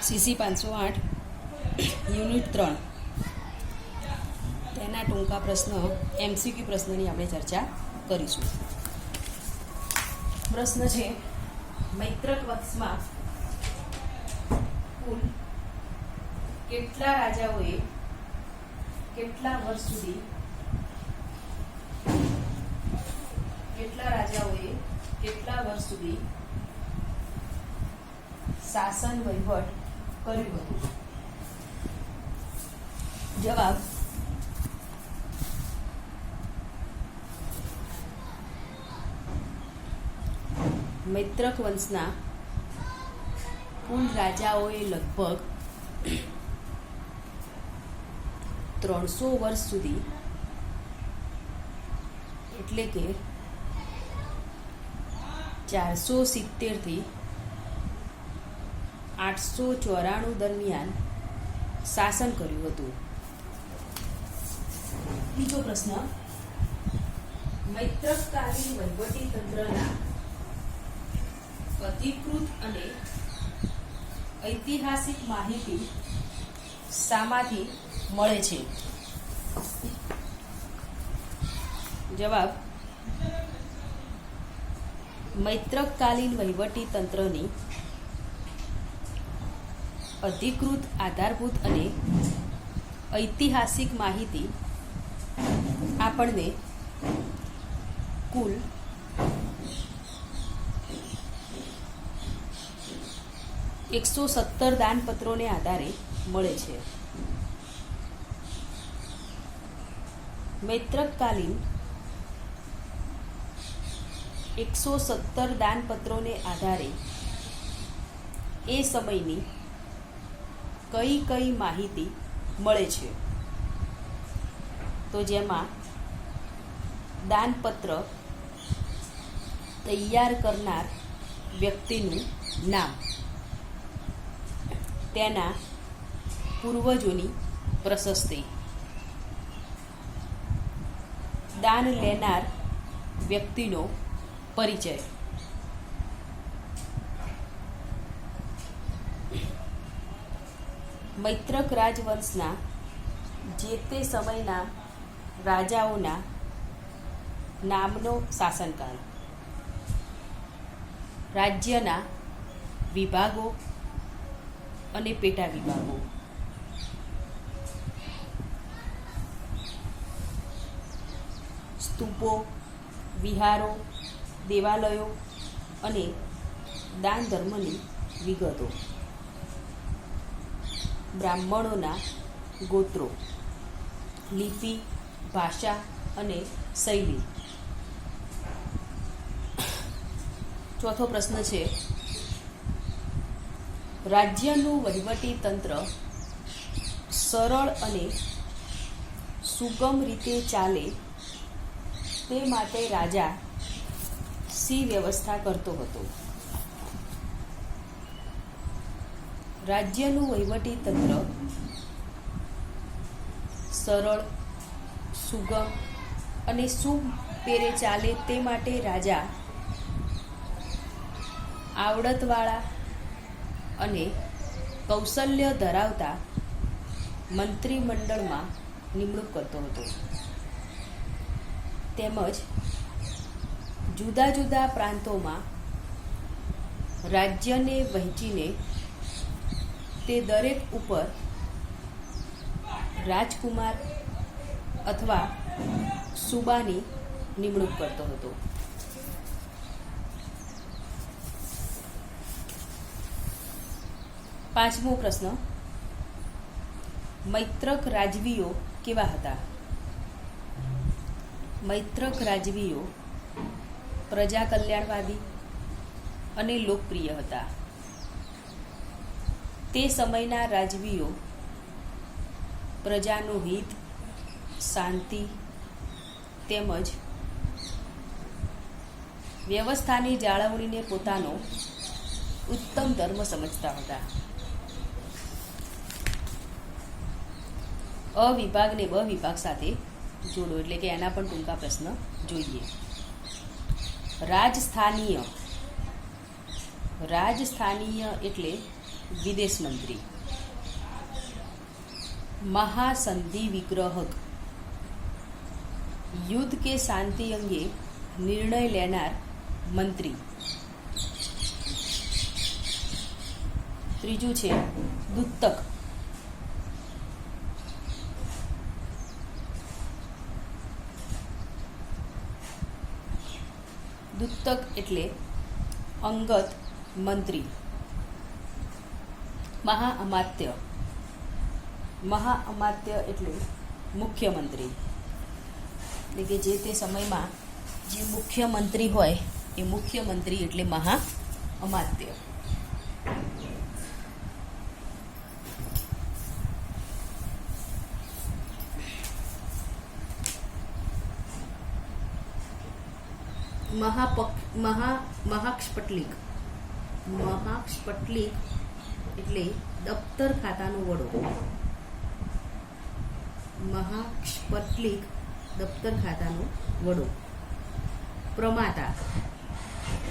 CC 508 unit 3 તેના ટૂંકા પ્રશ્ન MCQ પ્રશ્નની આપણે ચર્ચા કરીશું. પ્રશ્ન છે, મૈત્રક વંશમાં કુલ કેટલા રાજાઓએ કેટલા વર્ષ સુધી શાસન વહીવટ કર્યું હતું? જવાબ: મૈત્રક વંશના કુલ રાજાઓએ લગભગ 300 વર્ષ સુધી એટલે કે 470 થી 894 દરમિયાન શાસન કર્યું હતું. બીજો પ્રશ્ન, મૈત્રકકાલીન વહીવટી તંત્રના અધિકૃત અને ઐતિહાસિક માહિતી શામાંથી મળે છે? જવાબ: મૈત્રકકાલીન વહીવટી તંત્રની અધિકૃત, આધારભૂત અને ઐતિહાસિક માહિતી આપણને કુલ 117 દાનપત્રોને આધારે મળે છે. મૈત્રકકાલીન 117 દાનપત્રોને આધારે એ સમયની કઈ માહિતી મળે છે? તો જેમાં દાનપત્ર તૈયાર કરનાર વ્યક્તિનું નામ, તેના પૂર્વજોની પ્રશસ્તિ, દાન લેનાર વ્યક્તિનો પરિચય, મૈત્રક રાજવંશના જે તે સમયના રાજાઓના નામનો શાસનકાળ, રાજ્યના વિભાગો અને પેટા વિભાગો, સ્તૂપો, વિહારો, દેવાલયો અને દાન ધર્મની વિગતો, બ્રાહ્મણોના ગોત્રો, લિપિ, ભાષા અને શૈલી. ચોથો પ્રશ્ન છે, રાજ્યનું વહીવટી તંત્ર સરળ અને સુગમ રીતે ચાલે તે માટે રાજા શી વ્યવસ્થા કરતો હતો? રાજ્યનું વહીવટી તંત્ર સરળ, સુગમ અને સુપેરે ચાલે તે માટે રાજા આવડતવાળા અને કૌશલ્ય ધરાવતા મંત્રીમંડળમાં નિમણૂક કરતો હતો. તેમજ જુદા જુદા પ્રાંતોમાં રાજ્યને વહેંચીને તે દરેક ઉપર રાજકુમાર અથવા સુબાની નિમણૂક કરતો હતો. પાંચમો પ્રશ્ન, મૈત્રક રાજવીઓ કેવા હતા? મૈત્રક રાજવીઓ પ્રજા કલ્યાણવાદી અને લોકપ્રિય હતા. તે સમયના રાજવીઓ પ્રજાનું હિત, શાંતિ તેમજ વ્યવસ્થાની જાળવણીને પોતાનો ઉત્તમ ધર્મ સમજતા હતા. અ વિભાગને બ વિભાગ સાથે જોડો, એટલે કે એના પણ ટૂંકા પ્રશ્ન જોઈએ. રાજસ્થાનીય એટલે વિદેશ મંત્રી. મહાસંધિ વિગ્રહક, યુદ્ધ કે શાંતિ અંગે નિર્ણય લેનાર મંત્રી. ત્રીજું છે દૂતક. દૂતક એટલે અંગત મંત્રી. મહાઅમાત્ય. મહાઅમાત્ય એટલે મુખ્યમંત્રી, એટલે કે જે તે સમયમાં જે મુખ્યમંત્રી હોય એ મુખ્યમંત્રી એટલે મહાઅમાત્ય. મહાક્ષપટલિક. મહાક્ષપટલિક એટલે દફતર ખાતાનો વડો. મહાક્ષપટલિક દફતર ખાતાનો વડો. પ્રમાતા.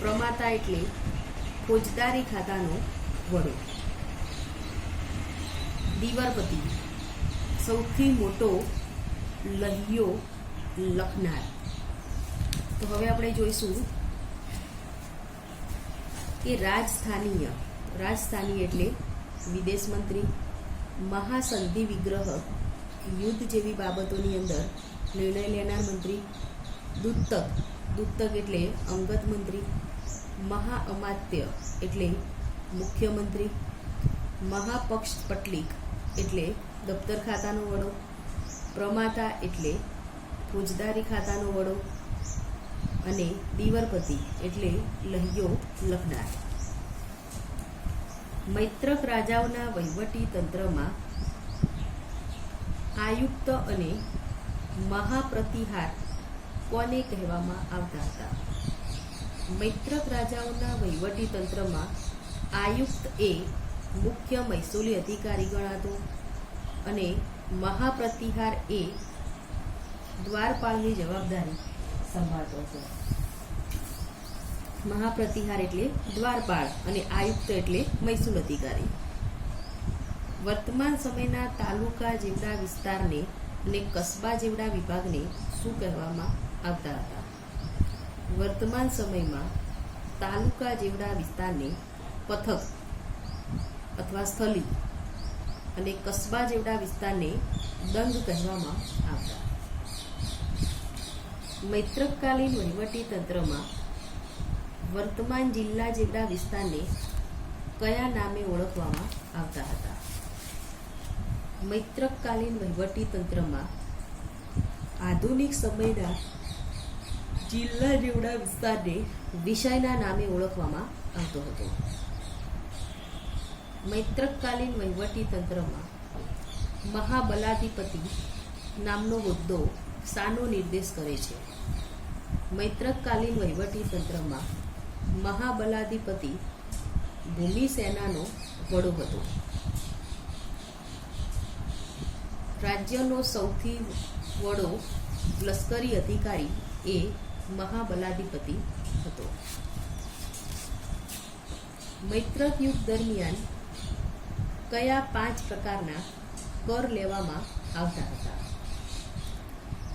પ્રમાતા એટલે ફોજદારી ખાતાનો વડો. દીવારપતિ સૌથી મોટો લહિયો લખનાર. તો હવે આપણે જોઈશું કે રાજસ્થાનીય. રાજસ્થાની એટલે વિદેશ મંત્રી. મહાસંધિ વિગ્રહ યુદ્ધ જેવી બાબતોની અંદર નિર્ણય લેનાર મંત્રી. દૂતક. દૂતક એટલે અંગત મંત્રી. મહાઅમાત્ય એટલે મુખ્યમંત્રી. મહાપક્ષપટલિક એટલે દફતર ખાતાનો વડો. પ્રમાતા એટલે ફોજદારી ખાતાનો વડો. અને દીવરપતિ એટલે લહિયો લખનાર. મૈત્રક રાજાઓના વહીવટી તંત્રમાં આયુક્ત અને મહાપ્રતિહાર કોને કહેવામાં આવતા હતા? મૈત્રક રાજાઓના વહીવટી તંત્રમાં આયુક્ત એ મુખ્ય મહેસૂલી અધિકારી ગણાતો અને મહાપ્રતિહાર એ દ્વારપાળની જવાબદારી સંભાળતો હતો. મહાપ્રતિહાર એટલે દ્વારપાળ અને આયુક્ત એટલે મહેસૂલ અધિકારી. વર્તમાન સમયના તાલુકા જેવડા વિસ્તારને અને કસ્બા જેવડા વિભાગને શું કહેવામાં આવતા હતા? વર્તમાન સમયમાં તાલુકા જેવડા વિસ્તારને પથક અથવા સ્થલી અને કસ્બા જેવડા વિસ્તારને દંગ કહેવામાં આવતા. મૈત્રકકાલીન વહીવટી તંત્રમાં વર્તમાન જિલ્લા જેવડા વિસ્તારને કયા નામે ઓળખવામાં આવતા હતા? મૈત્રકકાલીન વહીવટી તંત્રમાં આધુનિક સમયના જિલ્લા જેવડા વિસ્તારને વિષયના નામે ઓળખવામાં આવતો હતો. મૈત્રકકાલીન વહીવટી તંત્રમાં મહાબલાધિપતિ નામનો હોદ્દો શાનો નિર્દેશ કરે છે? મૈત્રકકાલીન વહીવટી તંત્રમાં મહાબલાધિપતિ ભૂમિ સેનાનો વડો હતો. રાજ્યનો સૌથી વડો લશ્કરી અધિકારી એ મહાબલાધિપતિ હતો. મૈત્રક યુગ દરમિયાન કયા 5 પ્રકારના કર લેવામાં આવતા હતા?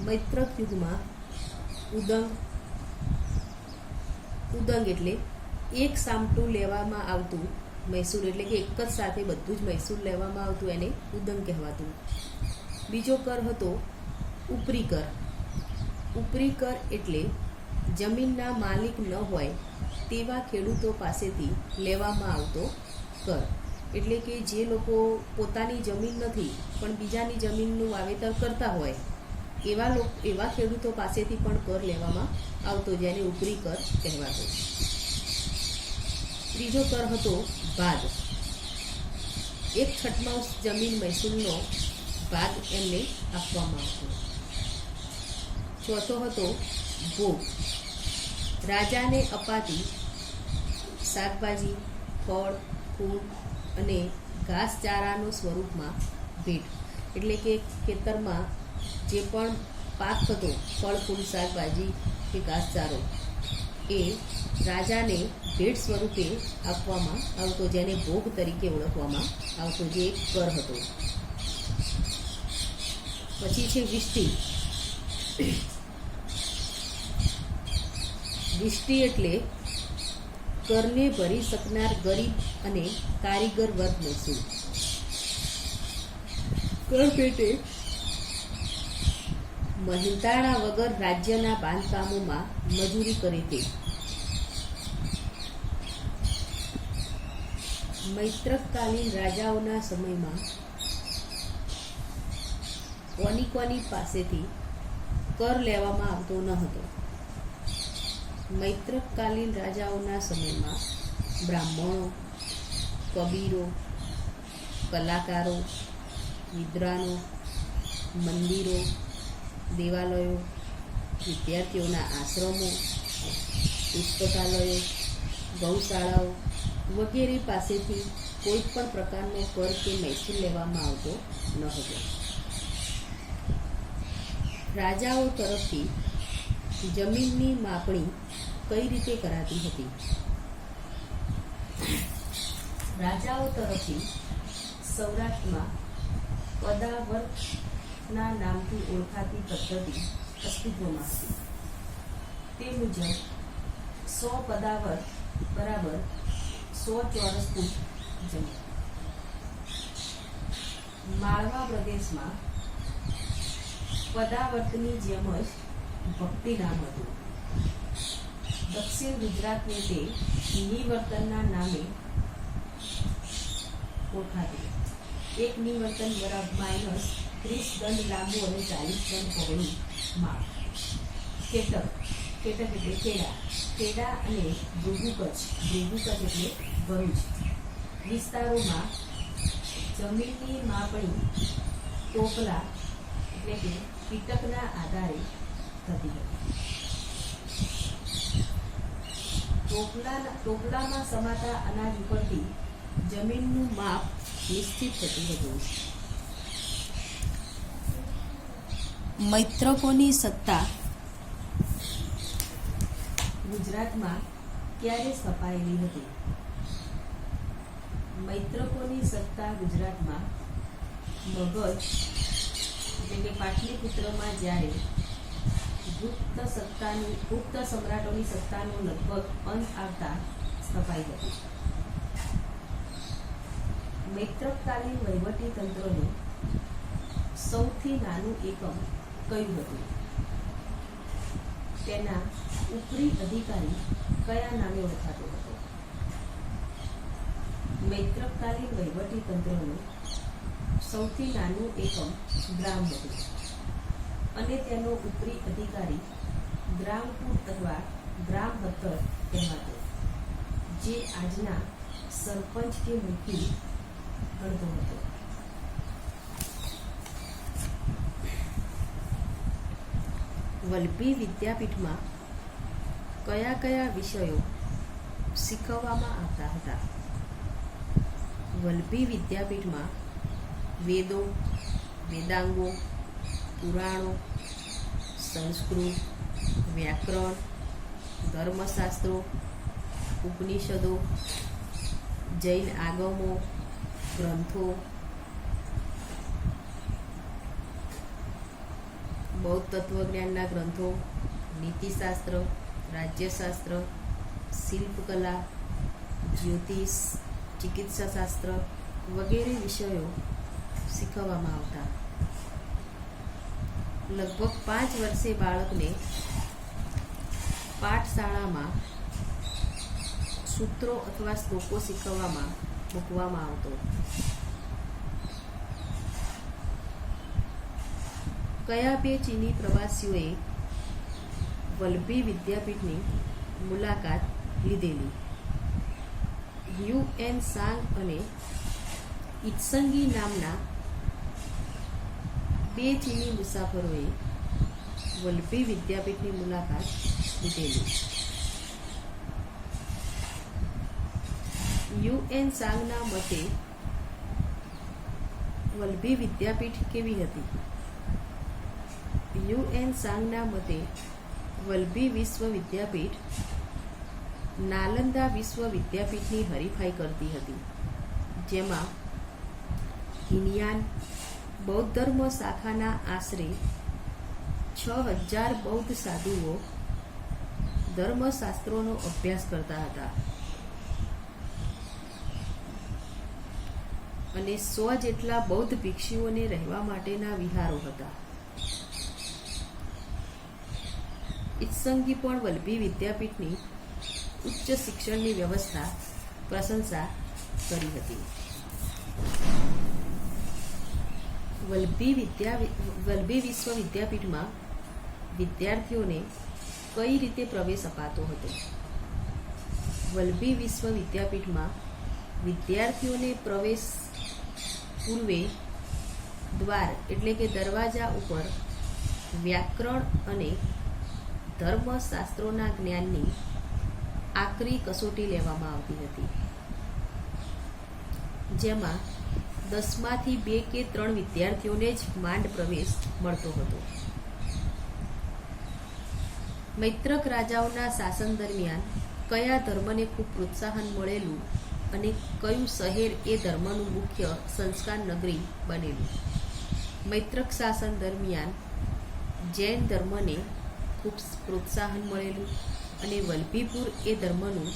મૈત્રક યુગમાં ઉદંગ એટલે એક સામટું લેવામાં આવતું મહેસૂલ, એટલે કે એક જ સાથે બધું જ મહેસૂલ લેવામાં આવતું, એને ઉદંગ કહેવાતું. બીજો કર હતો ઉપરી કર. ઉપરી કર એટલે જમીનના માલિક ન હોય તેવા ખેડૂતો પાસેથી લેવામાં આવતો કર. એટલે કે જે લોકો પોતાની જમીન નથી પણ બીજાની જમીનનું વાવેતર કરતા હોય એવા ખેડૂતો પાસેથી પણ કર લેવામાં આવતો, જેને ઉપરી કર કહેવાતો. ત્રીજો કર હતો ભાગ. 1/6 જમીન મહેસૂલનો ભાગ એમને આપવામાં આવતો. ચોથો હતો ભોગ. રાજાને અપાતી શાકભાજી, ફળ, ફૂલ અને ઘાસચારાનો સ્વરૂપમાં ભેટ. એટલે કે ખેતરમાં જે પણ પાક થતો, ફળ, ફૂલ, શાકભાજી કે ઘાસચારો, એ રાજાને ભેટ સ્વરૂપે આપવામાં આવતો, જેને ભોગ તરીકે ઓળખવામાં આવતો, જે એક કર હતો. પછી છે વિષ્ટિ. વિષ્ટિ એટલે કરને ભરી શકનાર ગરીબ અને કારીગર વર્ગ મહેસૂલ. કર પેટે મહેનતાણા વગર રાજ્યના બાંધકામોમાં મજૂરી કરે તે. મૈત્રકાલીન રાજાઓના સમયમાં કોની પાસેથી કર લેવામાં આવતો ન હતો. મૈત્રકાલીન રાજાઓના સમયમાં બ્રાહ્મણો, કબીરો, કલાકારો, વિદ્વાનો, મંદિરો, દેવાલયો, વિદ્યાર્થીઓના આશ્રમો, પુસ્તકાલયો, ગૌશાળાઓ વગેરે પાસેથી કોઈ પણ પ્રકારનો કર કે મહેસૂલ લેવામાં આવતો ન હતો. રાજાઓ તરફથી જમીનની માપણી કઈ રીતે કરાતી હતી? રાજાઓ તરફથી સૌરાષ્ટ્રમાં પદાવર્તના નામથી ઓળખાતી પદ્ધતિ અસ્તિત્વમાં હતી. તે મુજબ 100 પદાવર્ત બરાબર 100 ચોરસ ફૂટ જમીન. માળવા પ્રદેશમાં પદાવર્તની જેમ જ ભક્તિ નામ હતું. દક્ષિણ ગુજરાતને તે નિવર્તનના નામે ઓળખાતી. એક નિવર્તન બરાબર -30 દંડ લાંબુ અને 40 દંડ પહોળું માળ. કેટક એટલે ખેડા અને ભૃગુ કચ્છ એટલે ભરૂચ વિસ્તારોમાં જમીનની માપણી ટોપલા એટલે કે પીટકના આધારે થતી હતી. ટોપલામાં સમાતા અનાજ ઉપરથી જમીનનું માપ નિશ્ચિત થતું હતું. મૈત્રકોની સત્તા ગુજરાતમાં ક્યારે સ્થપાયેલી હતી? મૈત્રકોની સત્તા ગુજરાતમાં મગધ એટલે કે પાટલીપુત્રમાં જ્યારે ગુપ્ત સમ્રાટોની સત્તાનો લગભગ અંત આવતા સ્થપાઈ હતી. મૈત્રકાલીન વહીવટી તંત્રનું સૌથી નાનું એકમ કયું હતું? તેના ઉપરી અધિકારી કયા નામે ઓળખાતો હતો? મૈત્રકાલીન વહીવટી તંત્રનું સૌથી નાનું એકમ ગ્રામ હતું અને તેનો ઉપરી અધિકારી ગ્રામકૂટ અથવા ગ્રામ હતર કહેવાતો, જે આજના સરપંચ કે મુખી ગણતો હતો. વલભી વિદ્યાપીઠમાં કયા કયા વિષયો શીખવવામાં આવતા હતા? વલભી વિદ્યાપીઠમાં વેદો, વેદાંગો, પુરાણો, સંસ્કૃત, વ્યાકરણ, ધર્મશાસ્ત્રો, ઉપનિષદો, જૈન આગમો, ગ્રંથો, બૌદ્ધ તત્વજ્ઞાનના ગ્રંથો, નીતિશાસ્ત્ર, રાજ્યશાસ્ત્ર, શિલ્પકલા, જ્યોતિષ, ચિકિત્સાશાસ્ત્ર વગેરે વિષયો શીખવવામાં આવતા. લગભગ 5 વર્ષે બાળકને પાઠશાળામાં સૂત્રો અથવા શ્લોકો શીખવવામાં મૂકવામાં આવતો. કયા બે ચીની પ્રવાસીઓએ વલભી વિદ્યાપીઠની મુલાકાત લીધેલી? યુએન સાંગ અને ઇત્સંગી નામના બે ચીની મુસાફરોએ વલભી વિદ્યાપીઠની મુલાકાત લીધેલી. યુએન સાંગના મતે વલભી વિદ્યાપીઠ કેવી હતી? યુએન સાંગના મતે વલભી વિશ્વવિદ્યાપીઠ નાલંદા વિશ્વવિદ્યાપીઠની હરીફાઈ કરતી હતી, જેમાં હિનયાન બૌદ્ધ ધર્મ શાખાના આશરે 6000 બૌદ્ધ સાધુઓ ધર્મશાસ્ત્રોનો અભ્યાસ કરતા હતા અને 100 જેટલા બૌદ્ધ ભિક્ષુઓને રહેવા માટેના વિહારો હતા. ઇત્સંગી પણ વલ્લભી વિદ્યાપીઠની ઉચ્ચ શિક્ષણની વ્યવસ્થા પ્રશંસા કરી હતી. વલ્લભી વિશ્વવિદ્યાપીઠમાં વિદ્યાર્થીઓને કઈ રીતે પ્રવેશ અપાતો હતો? વલ્લભી વિશ્વવિદ્યાપીઠમાં વિદ્યાર્થીઓને પ્રવેશ પૂર્વે દ્વાર એટલે કે દરવાજા ઉપર વ્યાકરણ અને ધર્મશાસ્ત્રોના જ્ઞાનની આકરી કસોટી લેવામાં આવતી હતી, જેમાં 10માંથી 2 કે 3 વિદ્યાર્થીઓને જ માંડ પ્રવેશ મળતો હતો. મૈત્રક રાજાઓના શાસન દરમિયાન કયા ધર્મને ખૂબ પ્રોત્સાહન મળેલું અને કયું શહેર એ ધર્મનું મુખ્ય સંસ્કાર નગરી બનેલું? મૈત્રક શાસન દરમિયાન જૈન ધર્મને ખૂબ પ્રોત્સાહન મળેલું અને વલ્લભીપુર એ ધર્મનું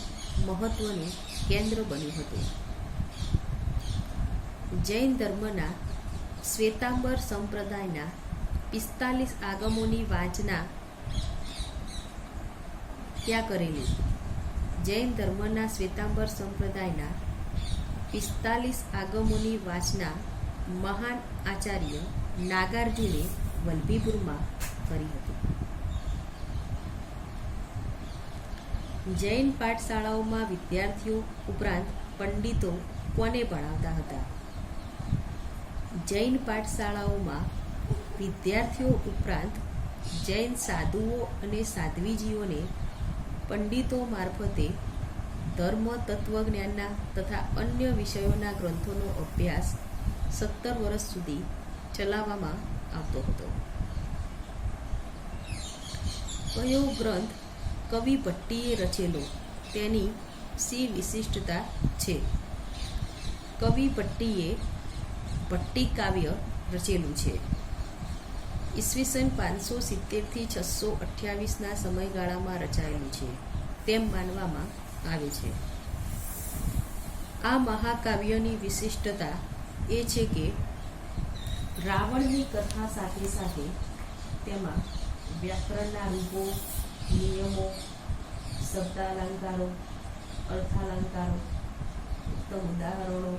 મહત્વનું કેન્દ્ર બન્યું હતું. જૈન ધર્મના શ્વેતાંબર સંપ્રદાયના 45 આગમોની વાંચના ક્યાં કરેલી? જૈન ધર્મના શ્વેતાંબર સંપ્રદાયના 45 આગમોની વાંચના મહાન આચાર્ય નાગાર્જુને વલ્લભીપુરમાં કરી હતી. જૈન પાઠશાળાઓમાં વિદ્યાર્થીઓ ઉપરાંત પંડિતો કોને ભણાવતા હતા? જૈન પાઠશાળાઓમાં વિદ્યાર્થીઓ ઉપરાંત જૈન સાધુઓ અને સાધ્વીજીઓને પંડિતો મારફતે ધર્મ તત્વજ્ઞાનના તથા અન્ય વિષયોના ગ્રંથોનો અભ્યાસ 17 વર્ષ સુધી ચલાવવામાં આવતો હતો. કયો ગ્રંથ કવિ ભટ્ટીએ રચેલો તેની શી વિશિષ્ટતા છે? કવિ ભટ્ટીએ ભટ્ટી કાવ્ય રચેલું છે. ઈસવીસન 570 થી 628ના સમયગાળામાં રચાયેલું છે તેમ માનવામાં આવે છે. આ મહાકાવ્યની વિશિષ્ટતા એ છે કે રાવણની કથા સાથે સાથે તેમાં વ્યાકરણના રૂપો, નિયમો, શબ્દાલંકારો, અર્થાલંકારો, ઉત્તમ ઉદાહરણો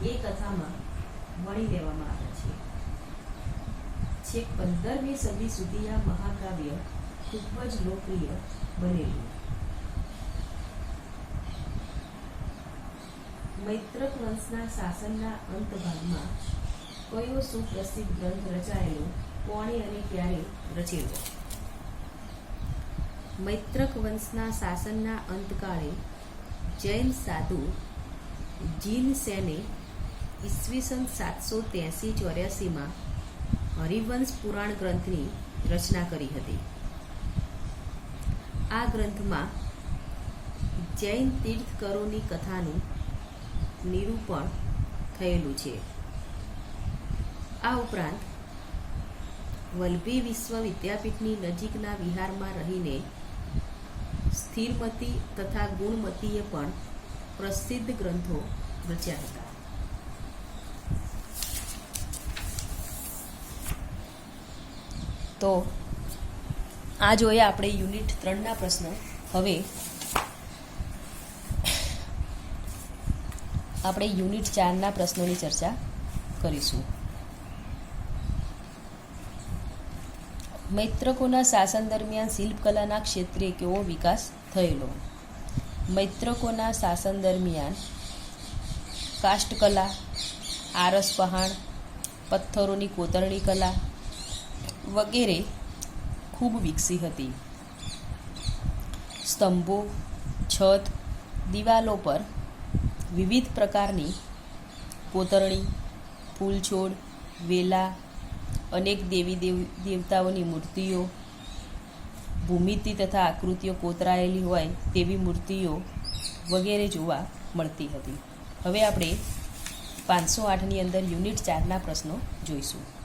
એ કથામાં વણી લેવામાં આવ્યા છે. છેક 15મી સદી સુધી આ મહાકાવ્ય ખૂબ જ લોકપ્રિય બનેલું. મૈત્રક વંશના શાસનના અંત ભાગમાં કયો સુપ્રસિદ્ધ ગ્રંથ રચાયેલો, કોણે અને ક્યારે રચેલો? મૈત્રક વંશના શાસનના અંતકાળે જૈન સાધુ જીનસેને ઈસવીસન 783-84માં હરિવંશ પુરાણ ગ્રંથની રચના કરી હતી. આ ગ્રંથમાં જૈન તીર્થકરોની કથાનું નિરૂપણ થયેલું છે. આ ઉપરાંત વલ્લભી વિશ્વવિદ્યાપીઠની નજીકના વિહારમાં રહીને સ્થિરમતી તથા ગુણમતીએ પણ પ્રસિદ્ધ ગ્રંથો રચ્યા હતા. તો આ જોઈએ આપણે યુનિટ 3ના પ્રશ્નો. હવે આપણે યુનિટ 4ના પ્રશ્નોની ચર્ચા કરીશું. મૈત્રકોના શાસન દરમિયાન શિલ્પકલાના ક્ષેત્રે કેવો વિકાસ થયેલો? મૈત્રકોના શાસન દરમિયાન કાષ્ઠકલા, આરસ પહાણ, પથ્થરોની કોતરણી કલા વગેરે ખૂબ વિકસી હતી. સ્તંભો, છત, દિવાલો પર વિવિધ પ્રકારની કોતરણી, ફૂલછોડ, વેલા, અનેક દેવી દેવતાઓની મૂર્તિઓ, ભૂમિતિ તથા આકૃતિઓ કોતરાયેલી હોય તેવી મૂર્તિઓ વગેરે જોવા મળતી હતી. હવે આપણે 508ની અંદર યુનિટ 4ના પ્રશ્નો જોઈશું.